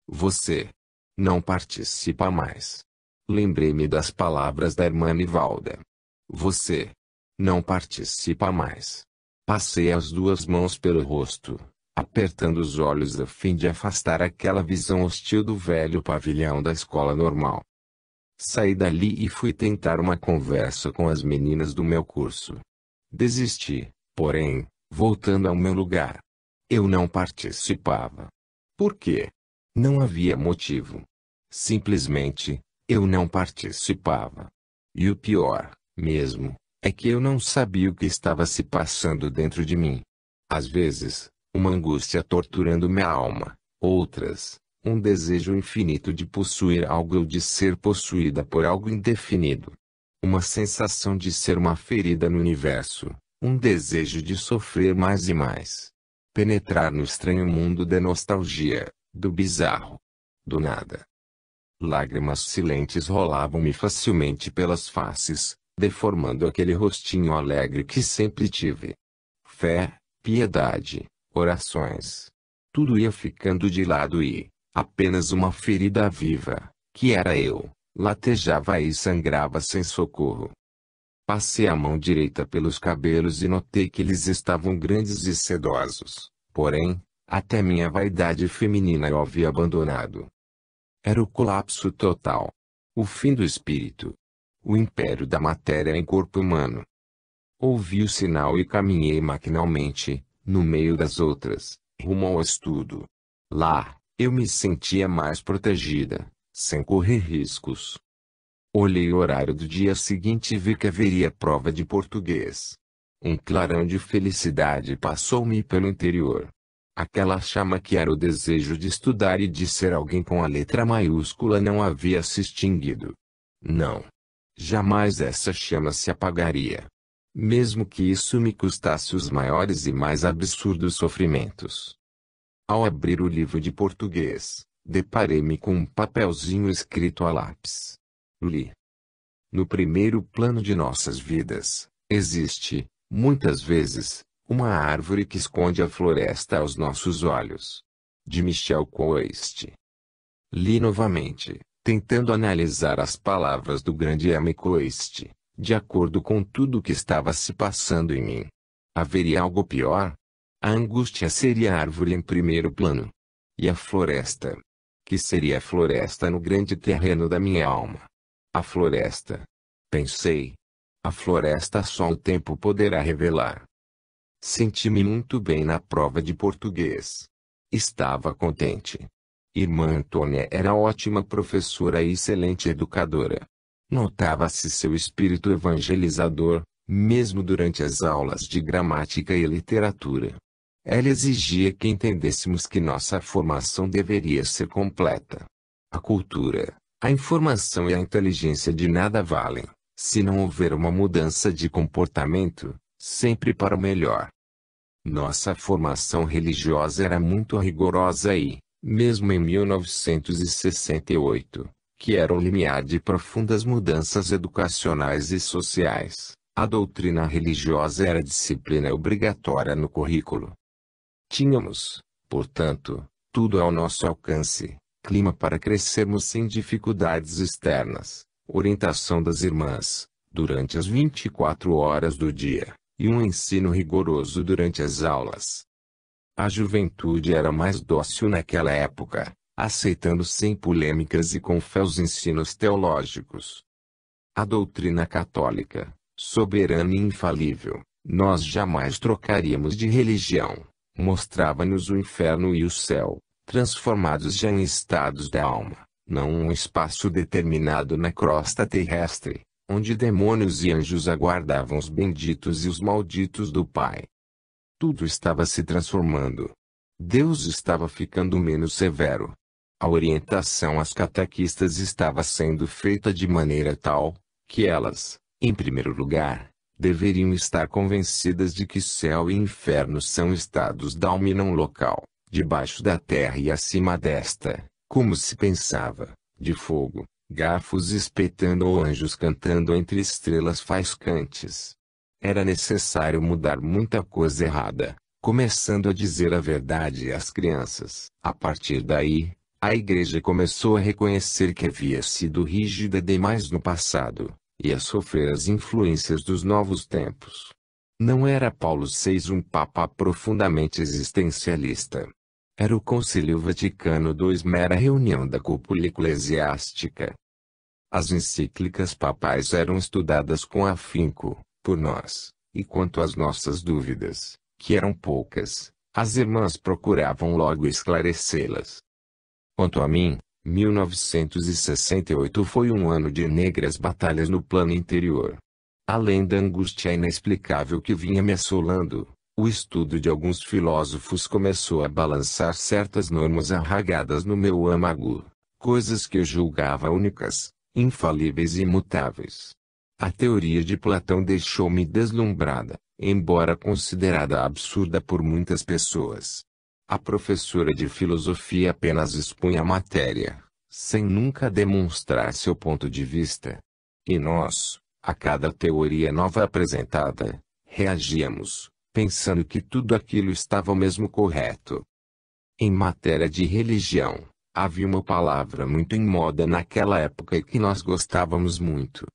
Você não participa mais. Lembrei-me das palavras da irmã Nivalda. Você não participa mais. Passei as duas mãos pelo rosto, apertando os olhos a fim de afastar aquela visão hostil do velho pavilhão da escola normal. Saí dali e fui tentar uma conversa com as meninas do meu curso. Desisti, porém, voltando ao meu lugar. Eu não participava. Por quê? Não havia motivo. Simplesmente, eu não participava. E o pior, mesmo, é que eu não sabia o que estava se passando dentro de mim. Às vezes, uma angústia torturando minha alma, outras, um desejo infinito de possuir algo ou de ser possuída por algo indefinido. Uma sensação de ser uma ferida no universo, um desejo de sofrer mais e mais. Penetrar no estranho mundo da nostalgia, do bizarro, do nada. Lágrimas silentes rolavam-me facilmente pelas faces, deformando aquele rostinho alegre que sempre tive. Fé, piedade, orações. Tudo ia ficando de lado e, apenas uma ferida viva, que era eu, latejava e sangrava sem socorro. Passei a mão direita pelos cabelos e notei que eles estavam grandes e sedosos, porém, até minha vaidade feminina eu havia abandonado. Era o colapso total. O fim do espírito. O império da matéria em corpo humano. Ouvi o sinal e caminhei maquinalmente, no meio das outras, rumo ao estudo. Lá, eu me sentia mais protegida, sem correr riscos. Olhei o horário do dia seguinte e vi que haveria prova de português. Um clarão de felicidade passou-me pelo interior. Aquela chama que era o desejo de estudar e de ser alguém com a letra maiúscula não havia se extinguido. Não. Jamais essa chama se apagaria. Mesmo que isso me custasse os maiores e mais absurdos sofrimentos. Ao abrir o livro de português, deparei-me com um papelzinho escrito a lápis. Li. No primeiro plano de nossas vidas, existe, muitas vezes, uma árvore que esconde a floresta aos nossos olhos. De Michel Coist. Li novamente, tentando analisar as palavras do grande M. Coist, de acordo com tudo o que estava se passando em mim. Haveria algo pior? A angústia seria a árvore em primeiro plano. E a floresta? Que seria a floresta no grande terreno da minha alma? A floresta. Pensei. A floresta só o tempo poderá revelar. Senti-me muito bem na prova de português. Estava contente. Irmã Antônia era ótima professora e excelente educadora. Notava-se seu espírito evangelizador, mesmo durante as aulas de gramática e literatura. Ela exigia que entendêssemos que nossa formação deveria ser completa. A cultura, a informação e a inteligência de nada valem, se não houver uma mudança de comportamento, sempre para o melhor. Nossa formação religiosa era muito rigorosa e, mesmo em 1968, que era o limiar de profundas mudanças educacionais e sociais, a doutrina religiosa era disciplina obrigatória no currículo. Tínhamos, portanto, tudo ao nosso alcance: clima para crescermos sem dificuldades externas, orientação das irmãs, durante as 24 horas do dia, e um ensino rigoroso durante as aulas. A juventude era mais dócil naquela época, aceitando sem polêmicas e com fé os ensinos teológicos. A doutrina católica, soberana e infalível, nós jamais trocaríamos de religião, mostrava-nos o inferno e o céu, transformados já em estados da alma, não um espaço determinado na crosta terrestre, onde demônios e anjos aguardavam os benditos e os malditos do Pai. Tudo estava se transformando. Deus estava ficando menos severo. A orientação às catequistas estava sendo feita de maneira tal, que elas, em primeiro lugar, deveriam estar convencidas de que céu e inferno são estados da alma e não local, debaixo da terra e acima desta, como se pensava, de fogo, garfos espetando ou anjos cantando entre estrelas faiscantes. Era necessário mudar muita coisa errada, começando a dizer a verdade às crianças. A partir daí, a igreja começou a reconhecer que havia sido rígida demais no passado, e a sofrer as influências dos novos tempos. Não era Paulo VI um papa profundamente existencialista. Era o Concílio Vaticano II mera reunião da cúpula eclesiástica. As encíclicas papais eram estudadas com afinco, por nós, e quanto às nossas dúvidas, que eram poucas, as irmãs procuravam logo esclarecê-las. Quanto a mim, 1968 foi um ano de negras batalhas no plano interior. Além da angústia inexplicável que vinha me assolando, o estudo de alguns filósofos começou a balançar certas normas arraigadas no meu âmago, coisas que eu julgava únicas, infalíveis e imutáveis. A teoria de Platão deixou-me deslumbrada, embora considerada absurda por muitas pessoas. A professora de filosofia apenas expunha a matéria, sem nunca demonstrar seu ponto de vista. E nós, a cada teoria nova apresentada, reagíamos, pensando que tudo aquilo estava mesmo correto. Em matéria de religião, havia uma palavra muito em moda naquela época e que nós gostávamos muito.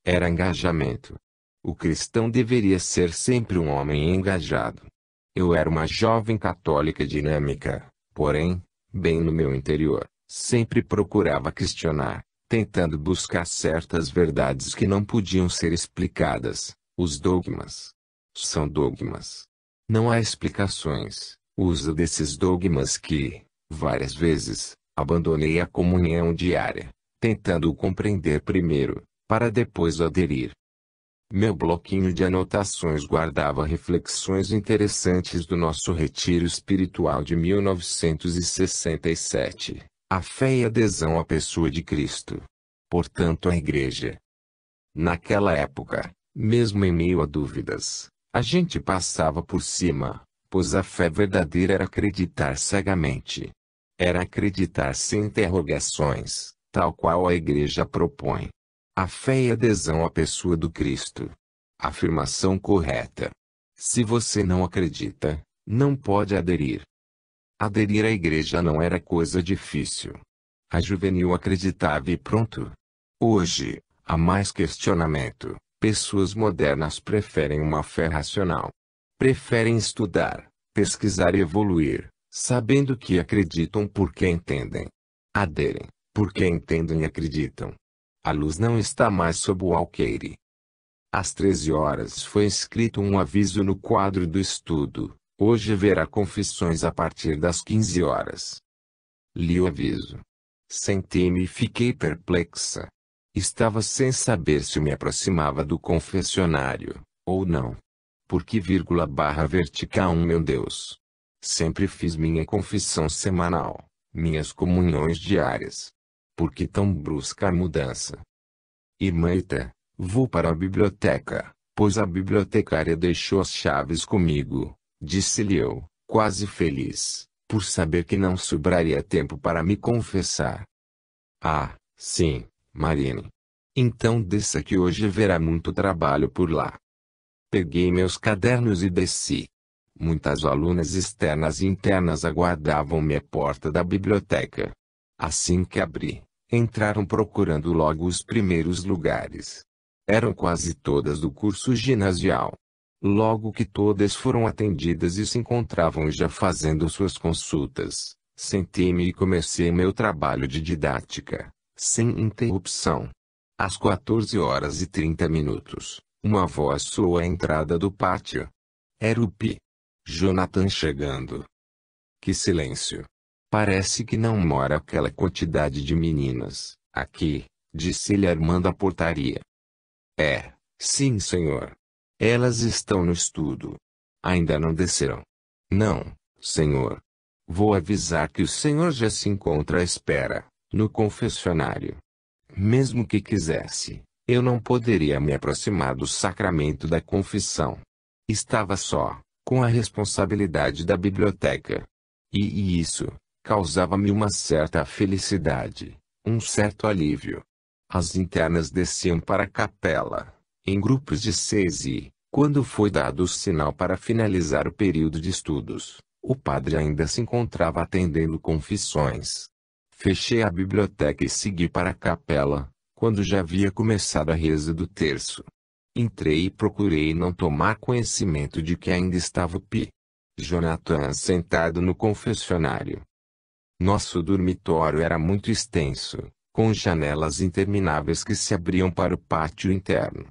Era engajamento. O cristão deveria ser sempre um homem engajado. Eu era uma jovem católica dinâmica, porém, bem no meu interior, sempre procurava questionar, tentando buscar certas verdades que não podiam ser explicadas. Os dogmas. São dogmas. Não há explicações. Uso desses dogmas que, várias vezes, abandonei a comunhão diária, tentando compreender primeiro, para depois aderir. Meu bloquinho de anotações guardava reflexões interessantes do nosso retiro espiritual de 1967. A fé e adesão à pessoa de Cristo. Portanto, a Igreja. Naquela época, mesmo em meio a dúvidas, a gente passava por cima, pois a fé verdadeira era acreditar cegamente. Era acreditar sem interrogações, tal qual a Igreja propõe. A fé e adesão à pessoa do Cristo. Afirmação correta. Se você não acredita, não pode aderir. Aderir à Igreja não era coisa difícil. A juvenil acreditava e pronto. Hoje, há mais questionamento. Pessoas modernas preferem uma fé racional. Preferem estudar, pesquisar e evoluir, sabendo que acreditam porque entendem. Aderem, porque entendem e acreditam. A luz não está mais sob o alqueire. Às 13 horas foi escrito um aviso no quadro do estudo. Hoje haverá confissões a partir das 15 horas. Li o aviso. Sentei-me e fiquei perplexa. Estava sem saber se me aproximava do confessionário, ou não. Por que vírgula barra vertical, meu Deus? Sempre fiz minha confissão semanal, minhas comunhões diárias. Por que tão brusca a mudança? Irmã Ita, vou para a biblioteca, pois a bibliotecária deixou as chaves comigo, disse-lhe eu, quase feliz, por saber que não sobraria tempo para me confessar. Ah, sim, Marine. Então desça que hoje haverá muito trabalho por lá. Peguei meus cadernos e desci. Muitas alunas externas e internas aguardavam-me à porta da biblioteca. Assim que abri, entraram procurando logo os primeiros lugares. Eram quase todas do curso ginasial. Logo que todas foram atendidas e se encontravam já fazendo suas consultas, sentei-me e comecei meu trabalho de didática, sem interrupção. Às 14h30, uma voz soou à entrada do pátio. Era o Pi. Jonathan chegando. Que silêncio! Parece que não mora aquela quantidade de meninas aqui, disse-lhe armando a portaria. É, sim, senhor. Elas estão no estudo. Ainda não desceram. Não, senhor. Vou avisar que o senhor já se encontra à espera, no confessionário. Mesmo que quisesse, eu não poderia me aproximar do sacramento da confissão. Estava só, com a responsabilidade da biblioteca. E isso causava-me uma certa felicidade, um certo alívio. As internas desciam para a capela, em grupos de 6 e, quando foi dado o sinal para finalizar o período de estudos, o padre ainda se encontrava atendendo confissões. Fechei a biblioteca e segui para a capela, quando já havia começado a reza do terço. Entrei e procurei não tomar conhecimento de que ainda estava o Pi. Jonathan sentado no confessionário. Nosso dormitório era muito extenso, com janelas intermináveis que se abriam para o pátio interno.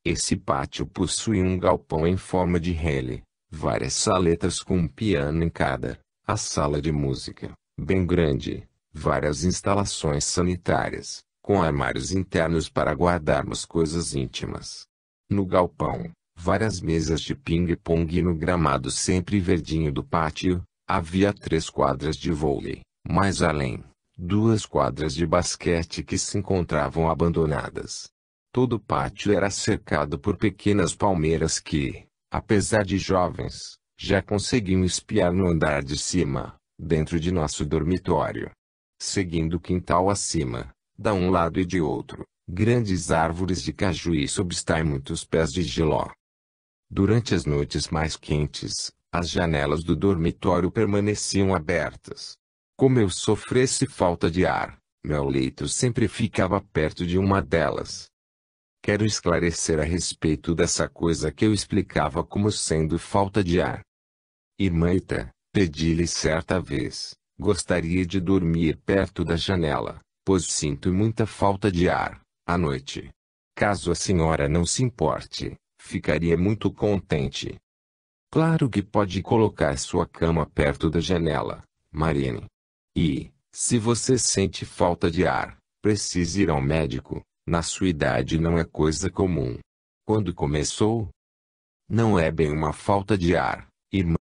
Esse pátio possuía um galpão em forma de rele, várias saletas com um piano em cada, a sala de música, bem grande, várias instalações sanitárias, com armários internos para guardarmos coisas íntimas. No galpão, várias mesas de ping-pong e no gramado sempre verdinho do pátio, havia 3 quadras de vôlei, mais além, 2 quadras de basquete que se encontravam abandonadas. Todo o pátio era cercado por pequenas palmeiras que, apesar de jovens, já conseguiam espiar no andar de cima, dentro de nosso dormitório. Seguindo o quintal acima, de um lado e de outro, grandes árvores de cajuí substai muitos pés de giló. Durante as noites mais quentes, as janelas do dormitório permaneciam abertas. Como eu sofresse falta de ar, meu leito sempre ficava perto de uma delas. Quero esclarecer a respeito dessa coisa que eu explicava como sendo falta de ar. Irmã Ita, pedi-lhe certa vez, gostaria de dormir perto da janela, pois sinto muita falta de ar, à noite. Caso a senhora não se importe, ficaria muito contente. Claro que pode colocar sua cama perto da janela, Marine. E, se você sente falta de ar, precisa ir ao médico. Na sua idade não é coisa comum. Quando começou? Não é bem uma falta de ar, irmã.